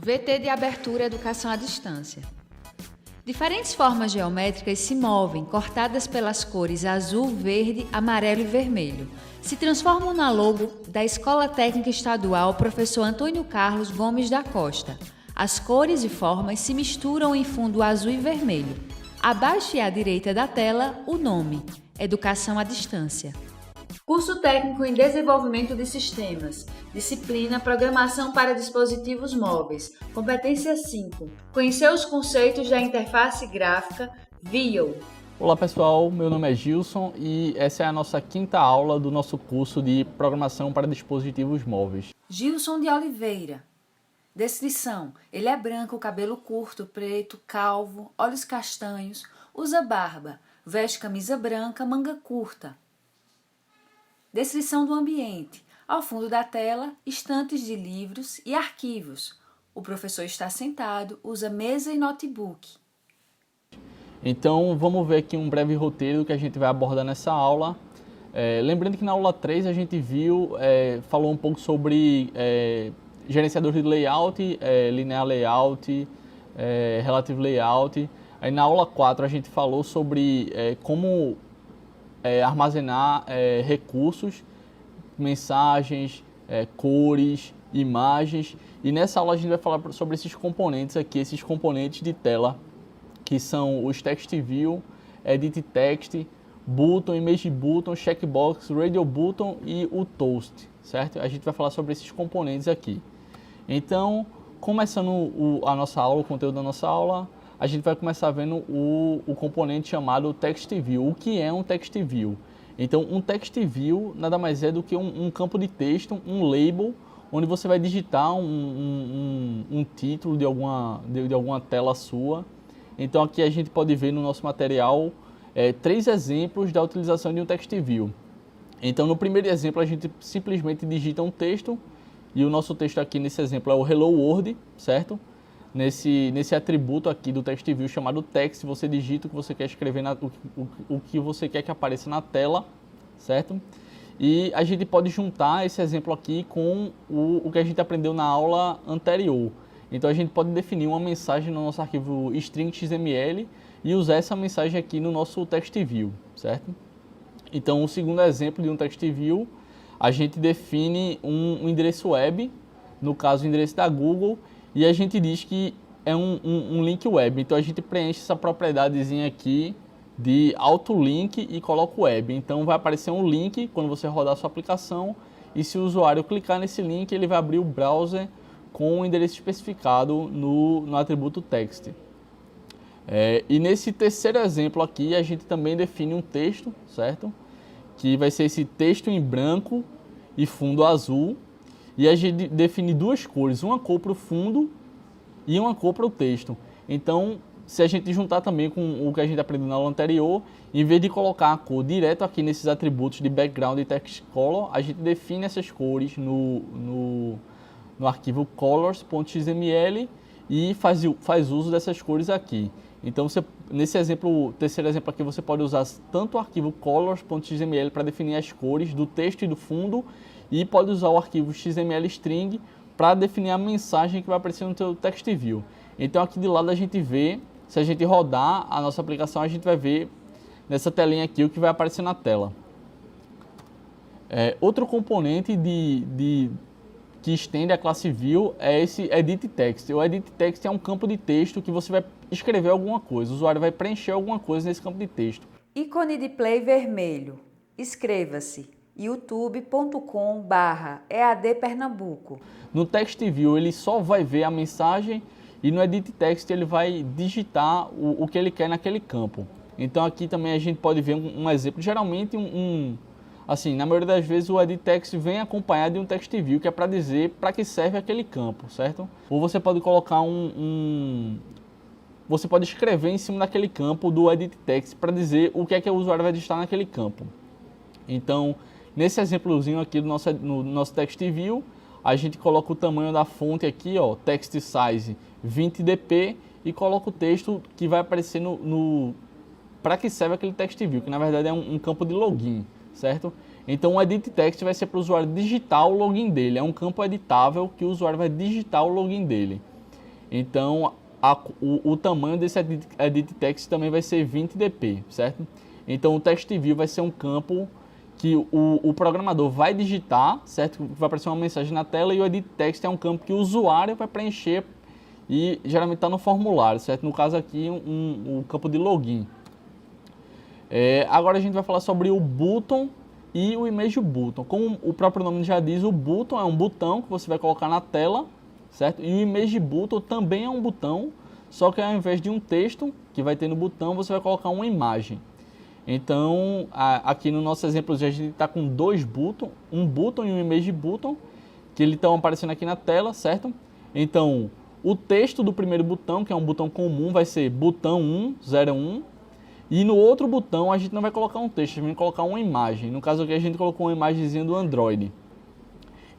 VT de abertura Educação à Distância. Diferentes formas geométricas se movem, cortadas pelas cores azul, verde, amarelo e vermelho. Se transformam na logo da Escola Técnica Estadual Professor Antônio Carlos Gomes da Costa. As cores e formas se misturam em fundo azul e vermelho. Abaixo e à direita da tela, o nome: Educação à Distância. Curso Técnico em Desenvolvimento de Sistemas. Disciplina Programação para Dispositivos Móveis. Competência 5. Conhecer os conceitos da interface gráfica VIO. Olá pessoal, meu nome é Gilson e essa é a nossa quinta aula do nosso curso de Programação para Dispositivos Móveis. Gilson de Oliveira. Descrição: ele é branco, cabelo curto, preto, calvo, olhos castanhos, usa barba, veste camisa branca, manga curta. Descrição do ambiente: ao fundo da tela, estantes de livros e arquivos. O professor está sentado, usa mesa e notebook. Então vamos ver aqui um breve roteiro que a gente vai abordar nessa aula. Lembrando que na aula 3 a gente falou um pouco sobre gerenciador de layout, linear layout, relative layout. Aí na aula 4 a gente falou sobre como armazenar recursos, mensagens, cores, imagens. E nessa aula a gente vai falar sobre esses componentes aqui, esses componentes de tela, que são os Text View, Edit Text, Button, Image Button, Checkbox, Radio Button e o Toast, certo? A gente vai falar sobre esses componentes aqui. Então, começando a nossa aula, o conteúdo da nossa aula, a gente vai começar vendo o componente chamado Text View. O que é um Text View? Então, um Text View nada mais é do que um campo de texto, um label, onde você vai digitar um título de alguma tela sua. Então, aqui a gente pode ver no nosso material 3 exemplos da utilização de um Text View. Então, no primeiro exemplo, a gente simplesmente digita um texto, e o nosso texto aqui nesse exemplo é o Hello World, certo? Nesse atributo aqui do Text View chamado Text, você digita o que você quer escrever, o que você quer que apareça na tela, certo? E a gente pode juntar esse exemplo aqui com o que a gente aprendeu na aula anterior. Então a gente pode definir uma mensagem no nosso arquivo string.xml e usar essa mensagem aqui no nosso Text View, certo? Então o segundo exemplo de um Text View, a gente define um endereço web, no caso o endereço da Google, e a gente diz que é um link web. Então a gente preenche essa propriedadezinha aqui de autolink e coloca o web. Então vai aparecer um link quando você rodar a sua aplicação, e se o usuário clicar nesse link, ele vai abrir o browser com o endereço especificado no atributo text. E nesse terceiro exemplo aqui, a gente também define um texto, certo? Que vai ser esse texto em branco e fundo azul. E a gente define duas cores, uma cor para o fundo e uma cor para o texto. Então, se a gente juntar também com o que a gente aprendeu na aula anterior, em vez de colocar a cor direto aqui nesses atributos de background e text color, a gente define essas cores no arquivo colors.xml e faz uso dessas cores aqui. Então, nesse terceiro exemplo aqui, você pode usar tanto o arquivo colors.xml para definir as cores do texto e do fundo, e pode usar o arquivo XML string para definir a mensagem que vai aparecer no seu Text View. Então, aqui de lado a gente vê, se a gente rodar a nossa aplicação, a gente vai ver nessa telinha aqui o que vai aparecer na tela. Outro componente que estende a classe View é esse Edit Text. O Edit Text é um campo de texto que você vai escrever alguma coisa, o usuário vai preencher alguma coisa nesse campo de texto. Ícone de play vermelho. Inscreva-se: youtube.com/EAD Pernambuco. No Text View ele só vai ver a mensagem, e no Edit Text ele vai digitar o que ele quer naquele campo. Então aqui também a gente pode ver um exemplo. Geralmente assim, na maioria das vezes o Edit Text vem acompanhado de um Text View, que é para dizer para que serve aquele campo, certo? Ou você pode colocar você pode escrever em cima daquele campo do Edit Text para dizer o que é que o usuário vai digitar naquele campo. Então, nesse exemplozinho aqui no nosso Text View, a gente coloca o tamanho da fonte aqui, ó, text size 20dp, e coloca o texto que vai aparecer para que serve aquele Text View, que na verdade é um campo de login, certo? Então o Edit Text vai ser para o usuário digitar o login dele, é um campo editável que o usuário vai digitar o login dele. Então, o tamanho desse edit text também vai ser 20 dp, certo? Então, o text view vai ser um campo que o programador vai digitar, certo? Vai aparecer uma mensagem na tela, e o edit text é um campo que o usuário vai preencher e geralmente está no formulário, certo? No caso aqui, o campo de login. Agora a gente vai falar sobre o button e o image button. Como o próprio nome já diz, o button é um botão que você vai colocar na tela, certo? E o image button também é um botão, só que ao invés de um texto que vai ter no botão, você vai colocar uma imagem. Então, aqui no nosso exemplo, a gente está com dois buttons, um button e um image button, que eles estão aparecendo aqui na tela, certo? Então, o texto do primeiro botão, que é um botão comum, vai ser botão 101, e no outro botão a gente não vai colocar um texto, a gente vai colocar uma imagem. No caso aqui a gente colocou uma imagenzinha do Android.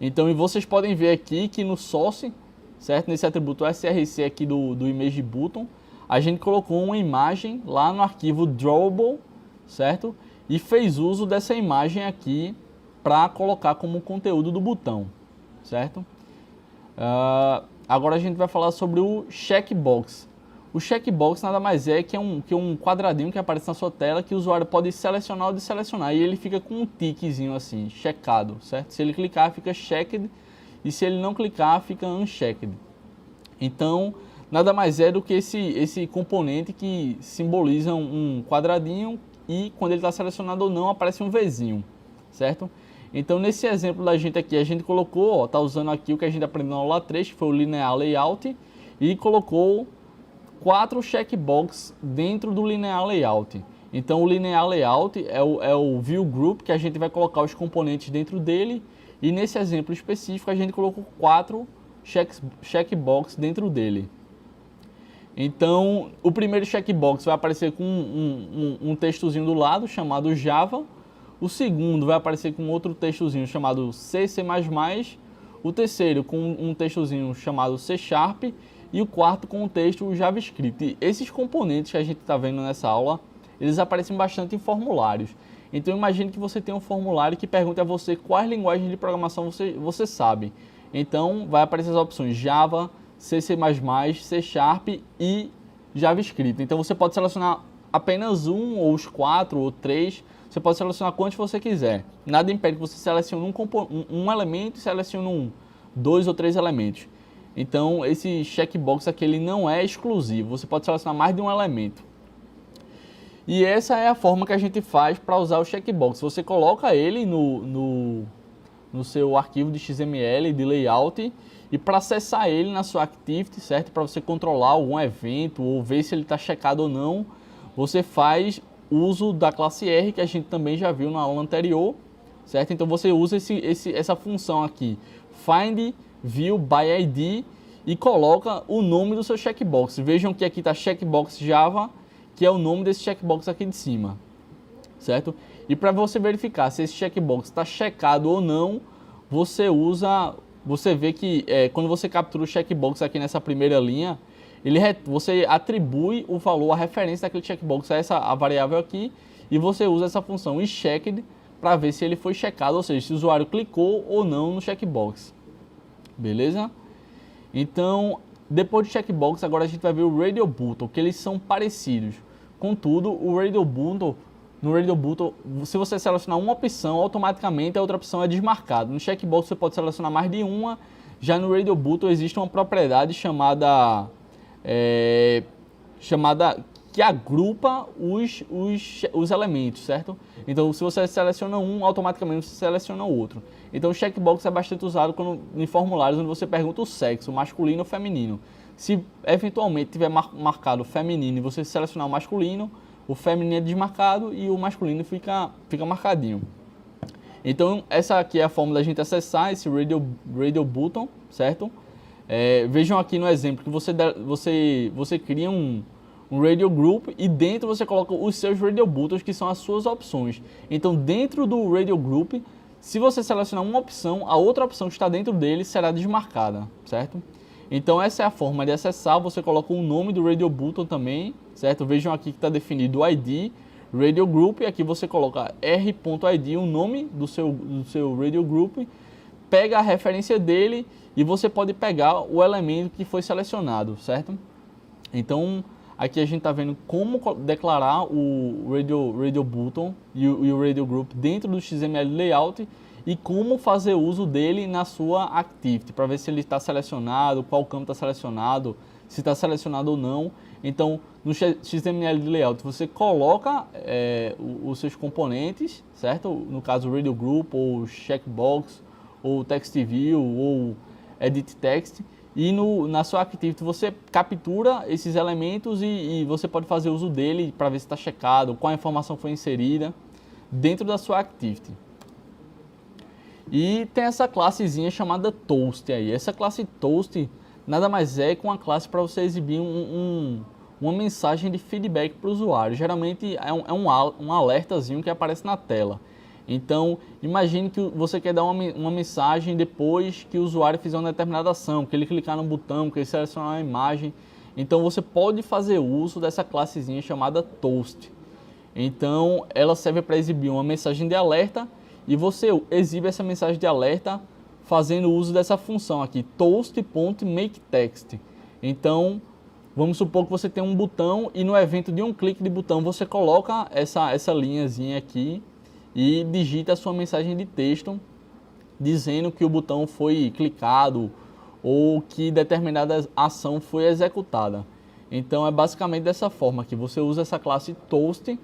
Então, e vocês podem ver aqui que no source, certo? Nesse atributo src aqui do image button, a gente colocou uma imagem lá no arquivo drawable, certo? E fez uso dessa imagem aqui para colocar como conteúdo do botão, certo? Agora a gente vai falar sobre o checkbox. O checkbox nada mais é que um quadradinho que aparece na sua tela que o usuário pode selecionar ou desselecionar, e ele fica com um tiquezinho assim, checado, certo? Se ele clicar, fica checked, e se ele não clicar, fica unchecked. Então, nada mais é do que esse componente que simboliza um quadradinho, e quando ele está selecionado ou não, aparece um Vzinho, certo? Então, nesse exemplo da gente aqui, a gente colocou, está usando aqui o que a gente aprendeu na aula 3, que foi o linear layout, e colocou 4 checkbox dentro do linear layout. Então, o linear layout é o view group, que a gente vai colocar os componentes dentro dele, e nesse exemplo específico, a gente colocou 4 checkbox dentro dele. Então, o primeiro checkbox vai aparecer com um textozinho do lado, chamado Java. O segundo vai aparecer com outro textozinho chamado C++. O terceiro com um textozinho chamado C#. E o quarto com um texto JavaScript. E esses componentes que a gente está vendo nessa aula, eles aparecem bastante em formulários. Então, imagine que você tem um formulário que pergunta a você quais linguagens de programação você sabe. Então, vai aparecer as opções Java, C++, C# e JavaScript. Então, você pode selecionar apenas um, ou os 4, ou 3. Você pode selecionar quantos você quiser. Nada impede que você selecione um elemento e selecione 2 ou 3 elementos. Então, esse checkbox aqui ele não é exclusivo. Você pode selecionar mais de um elemento. E essa é a forma que a gente faz para usar o checkbox. Você coloca ele no seu arquivo de XML, de layout, e para acessar ele na sua Activity, certo? Para você controlar algum evento ou ver se ele está checado ou não, você faz uso da classe R, que a gente também já viu na aula anterior, certo? Então você usa essa função aqui, find view by ID, e coloca o nome do seu checkbox. Vejam que aqui está checkbox Java, que é o nome desse checkbox aqui de cima, certo? E para você verificar se esse checkbox está checado ou não, você vê que quando você captura o checkbox aqui nessa primeira linha, você atribui o valor, a referência daquele checkbox a a variável aqui, e você usa essa função isChecked para ver se ele foi checado, ou seja, se o usuário clicou ou não no checkbox. Beleza? Então, depois do checkbox, agora a gente vai ver o Radio Button, que eles são parecidos. Contudo, no Radio Button, se você selecionar uma opção, automaticamente a outra opção é desmarcada. No checkbox você pode selecionar mais de uma. Já no Radio Button existe uma propriedade chamada que agrupa os elementos, certo? Então, se você seleciona um, automaticamente você seleciona o outro. Então, o checkbox é bastante usado em formulários onde você pergunta o sexo, masculino ou feminino. Se eventualmente tiver marcado feminino e você selecionar o masculino, o feminino é desmarcado e o masculino fica marcadinho. Então, essa aqui é a forma da gente acessar esse Radio Button, certo? Vejam aqui no exemplo que você cria um Radio Group e dentro você coloca os seus Radio Buttons, que são as suas opções. Então, dentro do Radio Group, se você selecionar uma opção, a outra opção que está dentro dele será desmarcada, certo? Então, essa é a forma de acessar. Você coloca o nome do Radio Button também, certo? Vejam aqui que está definido o ID, Radio Group, e aqui você coloca r.id, o nome do seu Radio Group, pega a referência dele e você pode pegar o elemento que foi selecionado, certo? Então, aqui a gente está vendo como declarar o Radio Button e o Radio Group dentro do XML Layout e como fazer uso dele na sua Activity, para ver se ele está selecionado, qual campo está selecionado, se está selecionado ou não. Então, no XML Layout, você coloca os seus componentes, certo? No caso, o Radio Group, ou Checkbox, ou Text View, ou Edit Text. E na sua Activity você captura esses elementos e você pode fazer uso dele para ver se está checado, qual a informação foi inserida dentro da sua Activity. E tem essa classezinha chamada Toast aí. Essa classe Toast nada mais é que uma classe para você exibir uma mensagem de feedback para o usuário. Geralmente é um alertazinho que aparece na tela. Então, imagine que você quer dar uma mensagem depois que o usuário fizer uma determinada ação, que ele clicar no botão, que ele selecionar uma imagem. Então, você pode fazer uso dessa classezinha chamada Toast. Então, ela serve para exibir uma mensagem de alerta e você exibe essa mensagem de alerta fazendo uso dessa função aqui, toast.makeText. Então, vamos supor que você tem um botão e no evento de um clique de botão você coloca essa linhazinha aqui e digita a sua mensagem de texto dizendo que o botão foi clicado ou que determinada ação foi executada. Então é basicamente dessa forma que você usa essa classe Toast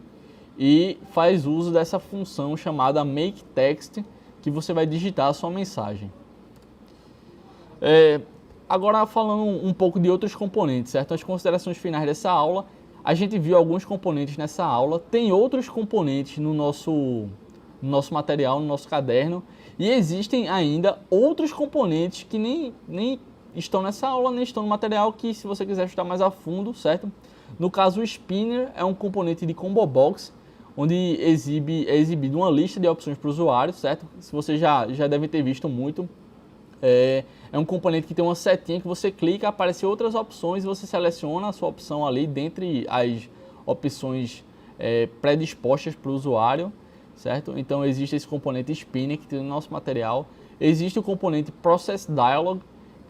e faz uso dessa função chamada makeText que você vai digitar a sua mensagem. Agora falando um pouco de outros componentes, certo? As considerações finais dessa aula. A gente viu alguns componentes nessa aula, tem outros componentes no nosso material, no nosso caderno, e existem ainda outros componentes que nem estão nessa aula, nem estão no material, que se você quiser estudar mais a fundo, certo? No caso, o Spinner é um componente de Combo Box, onde é exibido uma lista de opções para o usuário, certo? Se você já deve ter visto muito, é um componente que tem uma setinha que você clica, aparecem outras opções e você seleciona a sua opção ali dentre as opções predispostas para o usuário, certo? Então existe esse componente Spinner que tem no nosso material. Existe o componente Process Dialog,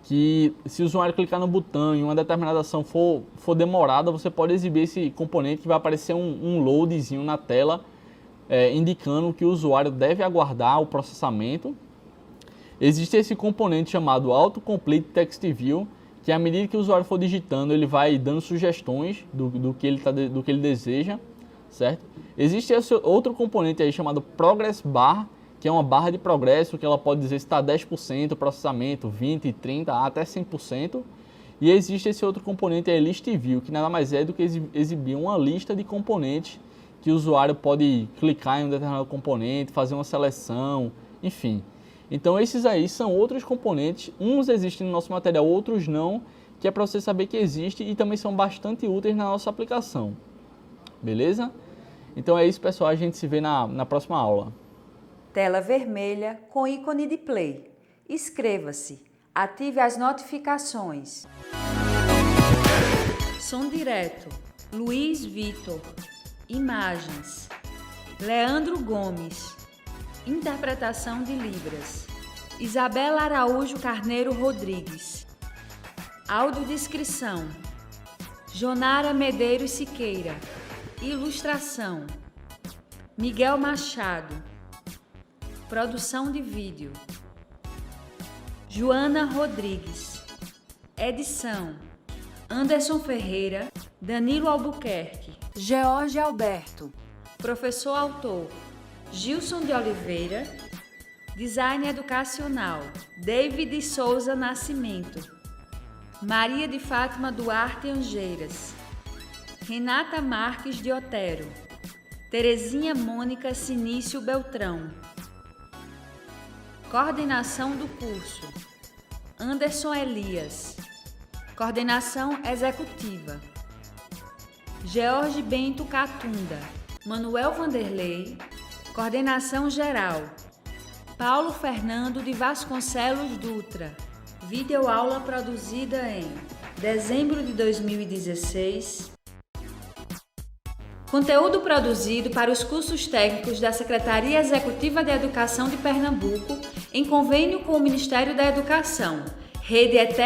que se o usuário clicar no botão e uma determinada ação for demorada, você pode exibir esse componente que vai aparecer um loadzinho na tela, indicando que o usuário deve aguardar o processamento. Existe esse componente chamado Autocomplete Text View, que à medida que o usuário for digitando, ele vai dando sugestões do que ele deseja, certo? Existe esse outro componente aí chamado Progress Bar, que é uma barra de progresso, que ela pode dizer se está 10% processamento, 20%, 30%, até 100%. E existe esse outro componente aí, List View, que nada mais é do que exibir uma lista de componentes que o usuário pode clicar em um determinado componente, fazer uma seleção, enfim. Então esses aí são outros componentes, uns existem no nosso material, outros não, que é para você saber que existe e também são bastante úteis na nossa aplicação. Beleza? Então é isso, pessoal, a gente se vê na próxima aula. Tela vermelha com ícone de play. Inscreva-se, ative as notificações. Som direto, Luiz Vitor. Imagens, Leandro Gomes. Interpretação de Libras, Isabela Araújo Carneiro Rodrigues. Audiodescrição, Jonara Medeiros Siqueira. Ilustração, Miguel Machado. Produção de vídeo, Joana Rodrigues. Edição, Anderson Ferreira, Danilo Albuquerque, George Alberto. Professor autor, Gilson de Oliveira. Design educacional, David Souza Nascimento. Maria de Fátima Duarte Angeiras. Renata Marques de Otero. Terezinha Mônica Sinício Beltrão. Coordenação do curso, Anderson Elias. Coordenação executiva, George Bento Catunda. Manuel Vanderlei. Coordenação geral, Paulo Fernando de Vasconcelos Dutra. Videoaula produzida em dezembro de 2016. Conteúdo produzido para os cursos técnicos da Secretaria Executiva de Educação de Pernambuco, em convênio com o Ministério da Educação, Rede ETEC